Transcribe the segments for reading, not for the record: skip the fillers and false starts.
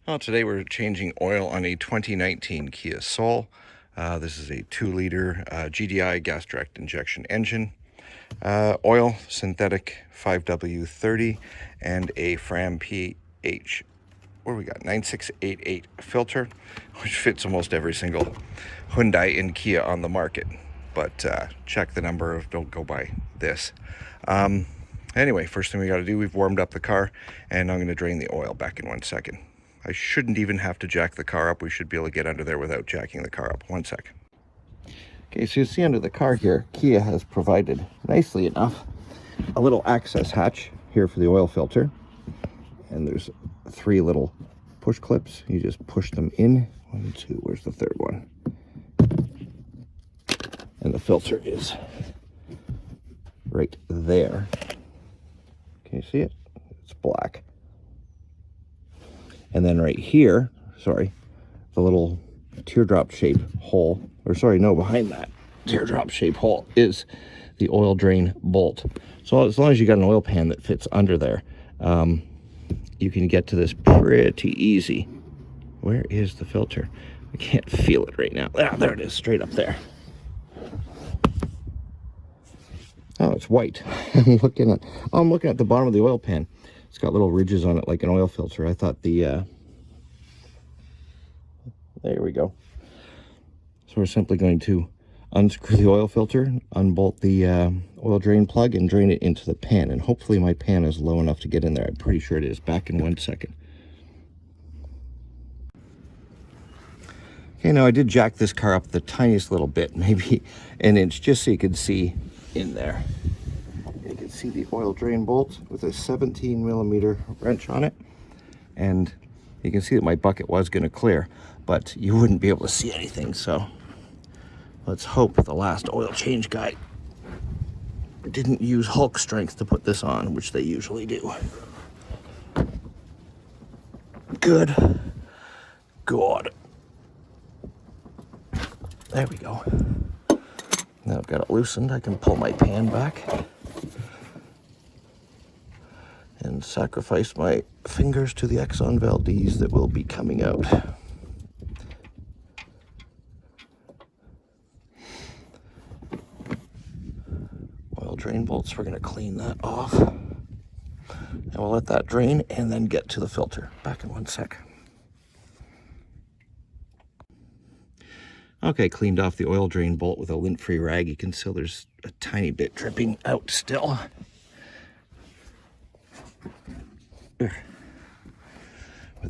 Well, today we're changing oil on a 2019 Kia Soul. This is a 2-liter GDI gas direct injection engine. Oil, synthetic 5W30, and a Fram PH, what do we got, 9688 filter, which fits almost every single Hyundai and Kia on the market. But check the number, don't go by this. Anyway, first thing we got to do, we've warmed up the car, and I'm going to drain the oil back in 1 second. I shouldn't even have to jack the car up. We should be able to get under there without jacking the car up. 1 sec. Okay, so you see under the car here, Kia has provided, nicely enough, a little access hatch here for the oil filter. And there's 3 little push clips. You just push them in. 1, 2, where's the third one? And the filter is right there. Can you see it? It's black. And then right here, sorry, the little teardrop shaped hole, or sorry, no, behind that teardrop shaped hole is the oil drain bolt. So as long as you got an oil pan that fits under there, you can get to this pretty easy. Where is the filter? I can't feel it right now. Ah, there it is, straight up there. Oh, it's white. I'm looking at the bottom of the oil pan. It's got little ridges on it like an oil filter. I thought there we go. So we're simply going to unscrew the oil filter, unbolt the oil drain plug, and drain it into the pan. And hopefully my pan is low enough to get in there. I'm pretty sure it is. Back in 1 second. Okay, now I did jack this car up the tiniest little bit, maybe an inch, just so you could see in there. You can see the oil drain bolt with a 17mm wrench on it. And you can see that my bucket was going to clear, but you wouldn't be able to see anything. So let's hope the last oil change guy didn't use Hulk strength to put this on, which they usually do. Good God. There we go. Now I've got it loosened, I can pull my pan back and sacrifice my fingers to the Exxon Valdez that will be coming out. Oil drain bolts, we're going to clean that off. And we'll let that drain and then get to the filter. Back in 1 sec. Okay, cleaned off the oil drain bolt with a lint-free rag. You can see there's a tiny bit dripping out still. But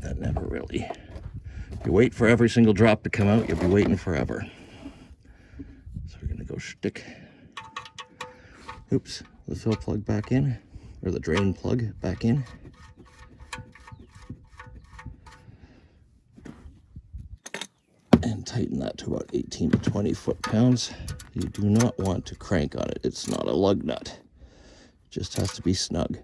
that never really... You wait for every single drop to come out, you'll be waiting forever. So we're gonna go stick, oops, the fill plug back in, or the drain plug back in. And tighten that to about 18 to 20 foot-pounds. You do not want to crank on it. It's not a lug nut. It just has to be snug.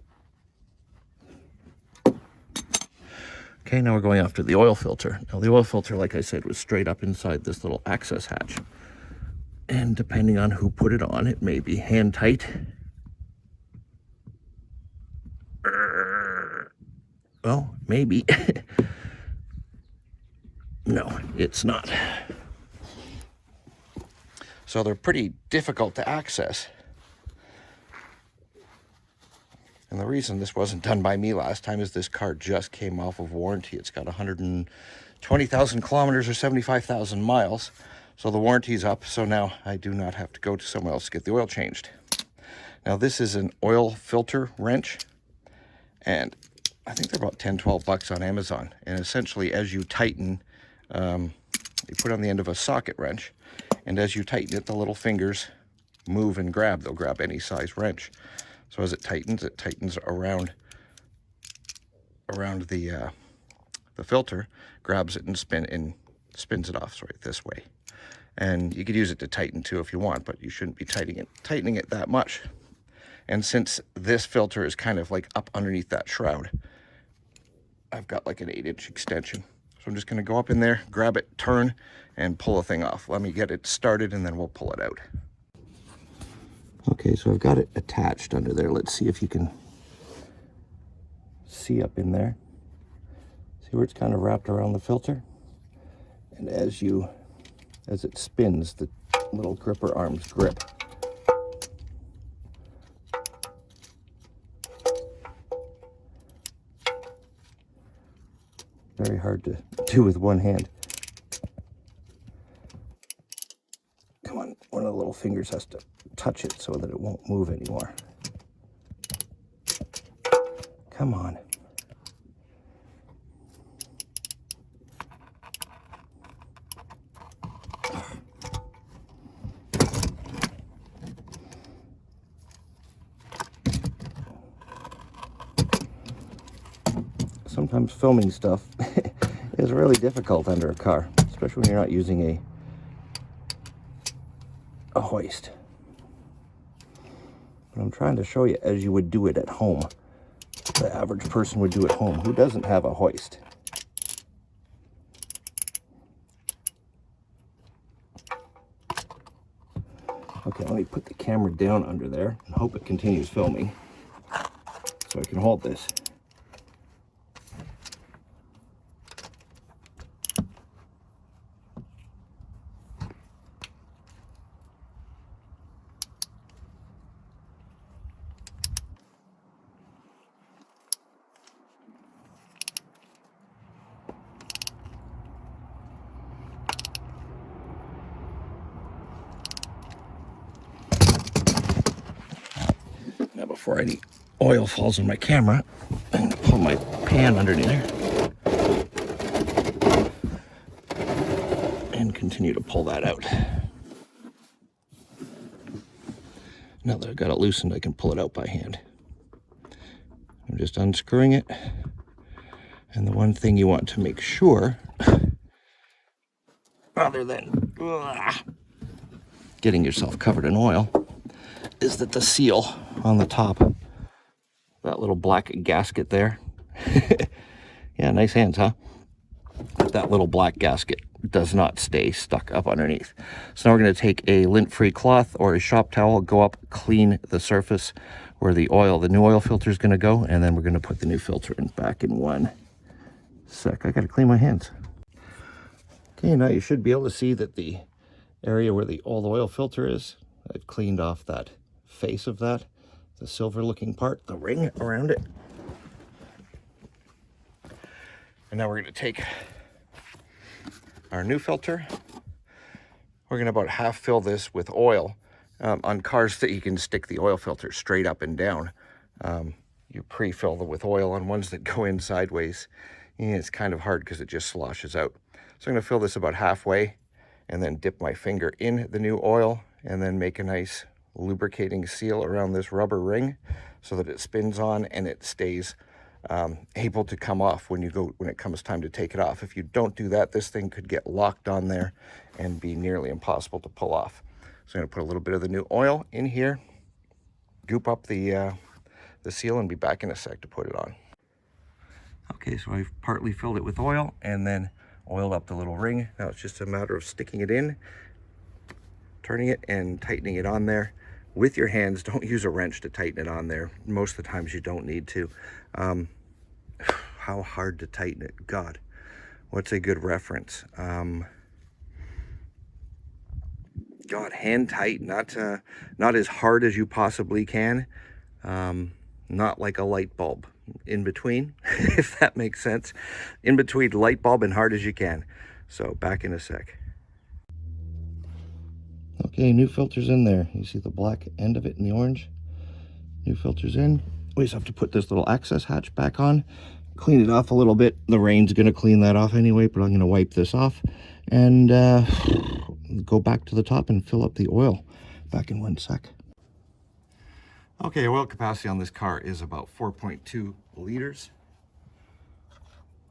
Okay, now we're going after the oil filter. Now the oil filter, like I said, was straight up inside this little access hatch. And depending on who put it on, it may be hand tight. Well, maybe. No, it's not. So they're pretty difficult to access. And the reason this wasn't done by me last time is this car just came off of warranty. It's got 120,000 kilometers or 75,000 miles. So the warranty's up, so now I do not have to go to somewhere else to get the oil changed. Now this is an oil filter wrench, and I think they're about 10, 12 bucks on Amazon. And essentially as you tighten, you put on the end of a socket wrench, and as you tighten it, the little fingers move and grab. They'll grab any size wrench. So as it tightens around the filter, grabs it and spins it off, sorry, this way. And you could use it to tighten too if you want, but you shouldn't be tightening it that much. And since this filter is kind of like up underneath that shroud, I've got like an 8-inch extension. So I'm just going to go up in there, grab it, turn, and pull the thing off. Let me get it started, and then we'll pull it out. Okay, so I've got it attached under there. Let's see if you can see up in there. See where it's kind of wrapped around the filter? And as it spins, the little gripper arms grip. Very hard to do with one hand. Come on, one of the little fingers has to touch it so that it won't move anymore. Come on. Sometimes filming stuff is really difficult under a car, especially when you're not using a hoist. But I'm trying to show you as you would do it at home. The average person would do at home who doesn't have a hoist. Okay, let me put the camera down under there and hope it continues filming so I can hold this. Now before any oil falls on my camera, I'm going to pull my pan underneath there and continue to pull that out. Now that I've got it loosened, I can pull it out by hand. I'm just unscrewing it. And the one thing you want to make sure, other than getting yourself covered in oil, is that the seal on the top, that little black gasket there, yeah, nice hands, huh? That little black gasket does not stay stuck up underneath. So now we're going to take a lint-free cloth or a shop towel, go up, clean the surface where the new oil filter is going to go, and then we're going to put the new filter in back in one sec. I got to clean my hands. Okay, now you should be able to see that the area where the oil filter is, I've cleaned off that face of that, the silver looking part, the ring around it. And now we're going to take our new filter. We're going to about half fill this with oil. On cars that you can stick the oil filter straight up and down, you pre-fill them with oil. On ones that go in sideways, it's kind of hard because it just sloshes out. So I'm going to fill this about halfway and then dip my finger in the new oil and then make a nice lubricating seal around this rubber ring so that it spins on and it stays able to come off when it comes time to take it off. If you don't do that, this thing could get locked on there and be nearly impossible to pull off. So I'm going to put a little bit of the new oil in here, goop up the seal, and be back in a sec to put it on. Okay, so I've partly filled it with oil and then oiled up the little ring. Now it's just a matter of sticking it in, turning it, and tightening it on there with your hands. Don't use a wrench to tighten it on there. Most of the times you don't need to. How hard to tighten it? God, what's a good reference? God, hand tight, not as hard as you possibly can. Not like a light bulb. In between, if that makes sense. In between light bulb and hard as you can. So back in a sec. Okay, new filter's in there. You see the black end of it in the orange? New filter's in. We just have to put this little access hatch back on, clean it off a little bit. The rain's going to clean that off anyway, but I'm going to wipe this off and go back to the top and fill up the oil. Back in one sec. Okay, oil capacity on this car is about 4.2 liters.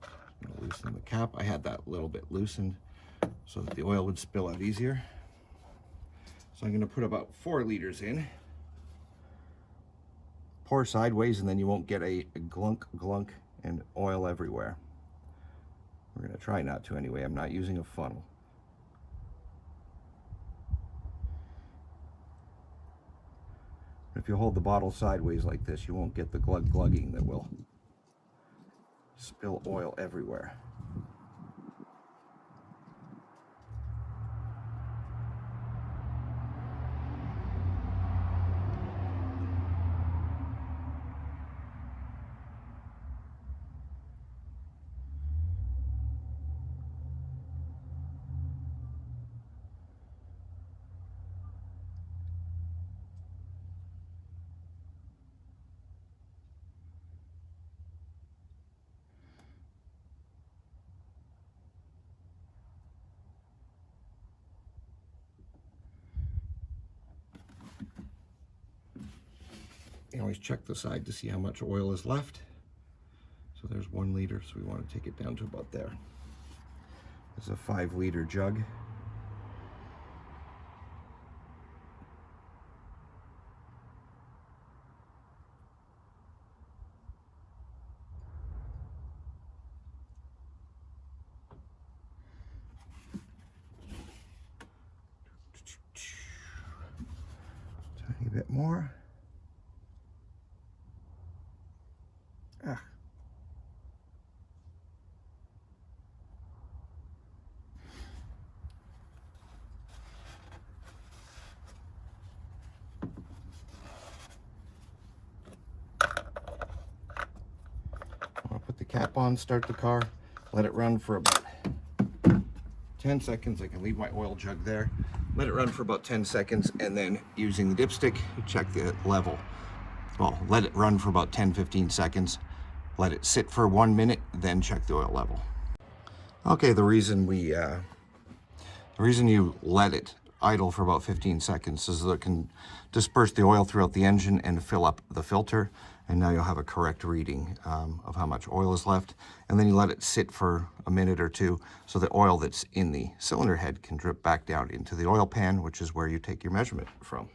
I'm going to loosen the cap. I had that a little bit loosened so that the oil would spill out easier. So I'm going to put about 4 liters in. Pour sideways and then you won't get a glunk and oil everywhere. We're going to try not to anyway. I'm not using a funnel. If you hold the bottle sideways like this, you won't get the glugging that will spill oil everywhere. You always check the side to see how much oil is left. So there's 1 liter, so we want to take it down to about there. This is a 5-liter jug. Tiny bit more. Ah. I'll put the cap on, start the car, let it run for about 10 seconds. I can leave my oil jug there. Let it run for about 10 seconds, and then using the dipstick, check the level. Well, let it run for about 10-15 seconds. Let it sit for 1 minute, then check the oil level. Okay, the reason you let it idle for about 15 seconds is that it can disperse the oil throughout the engine and fill up the filter, and now you'll have a correct reading of how much oil is left. And then you let it sit for a minute or two so the oil that's in the cylinder head can drip back down into the oil pan, which is where you take your measurement from.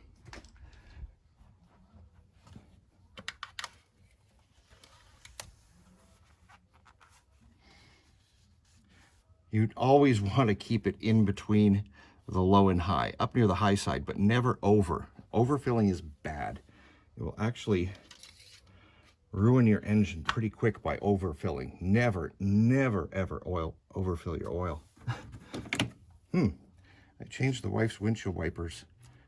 You'd always want to keep it in between the low and high, up near the high side, but never over. Overfilling is bad. It will actually ruin your engine pretty quick by overfilling. Never, never, ever overfill your oil. I changed the wife's windshield wipers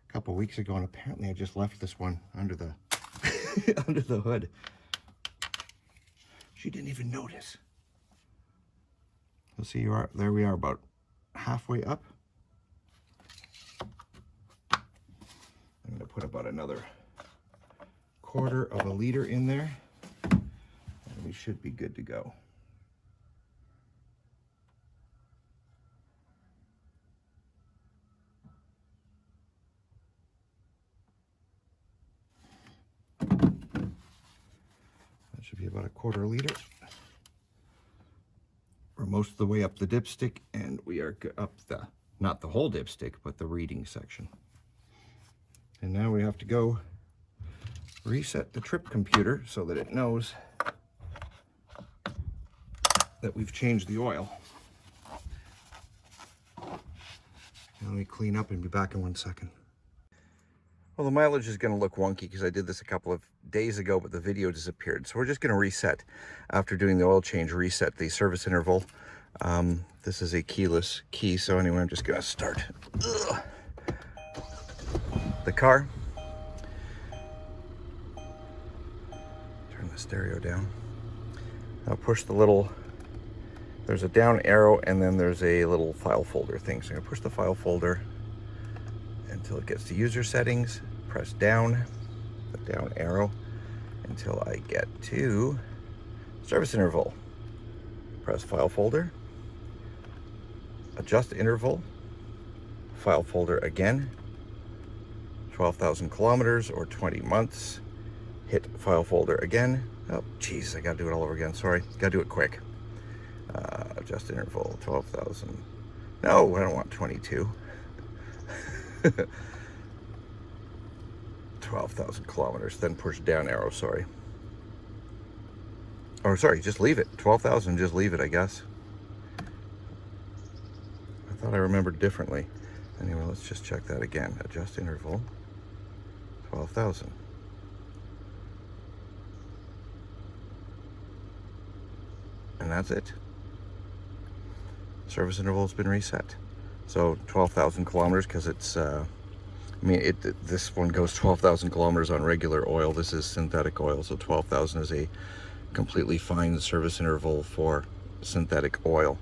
a couple weeks ago, and apparently I just left this one under the under the hood. She didn't even notice. You'll see there we are, about halfway up. I'm going to put about another 1/4 liter in there, and we should be good to go. That should be about a 1/4 liter. We're most of the way up the dipstick, and we are up not the whole dipstick, but the reading section. And now we have to go reset the trip computer so that it knows that we've changed the oil. Let me clean up and be back in 1 second. Well, the mileage is going to look wonky because I did this a couple of days ago, but the video disappeared. So we're just going to reset, after doing the oil change, reset the service interval. This is a keyless key, so anyway, I'm just going to start the car. Turn the stereo down. I'll push the little, there's a down arrow, and then there's a little file folder thing. So I'm going to push the file folder until it gets to user settings, press down, the down arrow, until I get to service interval. Press file folder, adjust interval, file folder again, 12,000 kilometers or 20 months, hit file folder again. Oh, geez, I gotta do it all over again, sorry, gotta do it quick. Adjust interval, 12,000, no, I don't want 22. 12,000 kilometers, then push down arrow, sorry. Or sorry, just leave it. 12,000, just leave it, I guess. I thought I remembered differently. Anyway, let's just check that again. Adjust interval, 12,000. And that's it. Service interval has been reset. So 12,000 kilometers, because it's, this one goes 12,000 kilometers on regular oil. This is synthetic oil, so 12,000 is a completely fine service interval for synthetic oil.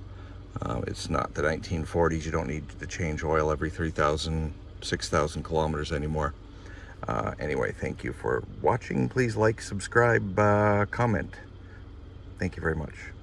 It's not the 1940s. You don't need to change oil every 3,000, 6,000 kilometers anymore. Anyway, thank you for watching. Please like, subscribe, comment. Thank you very much.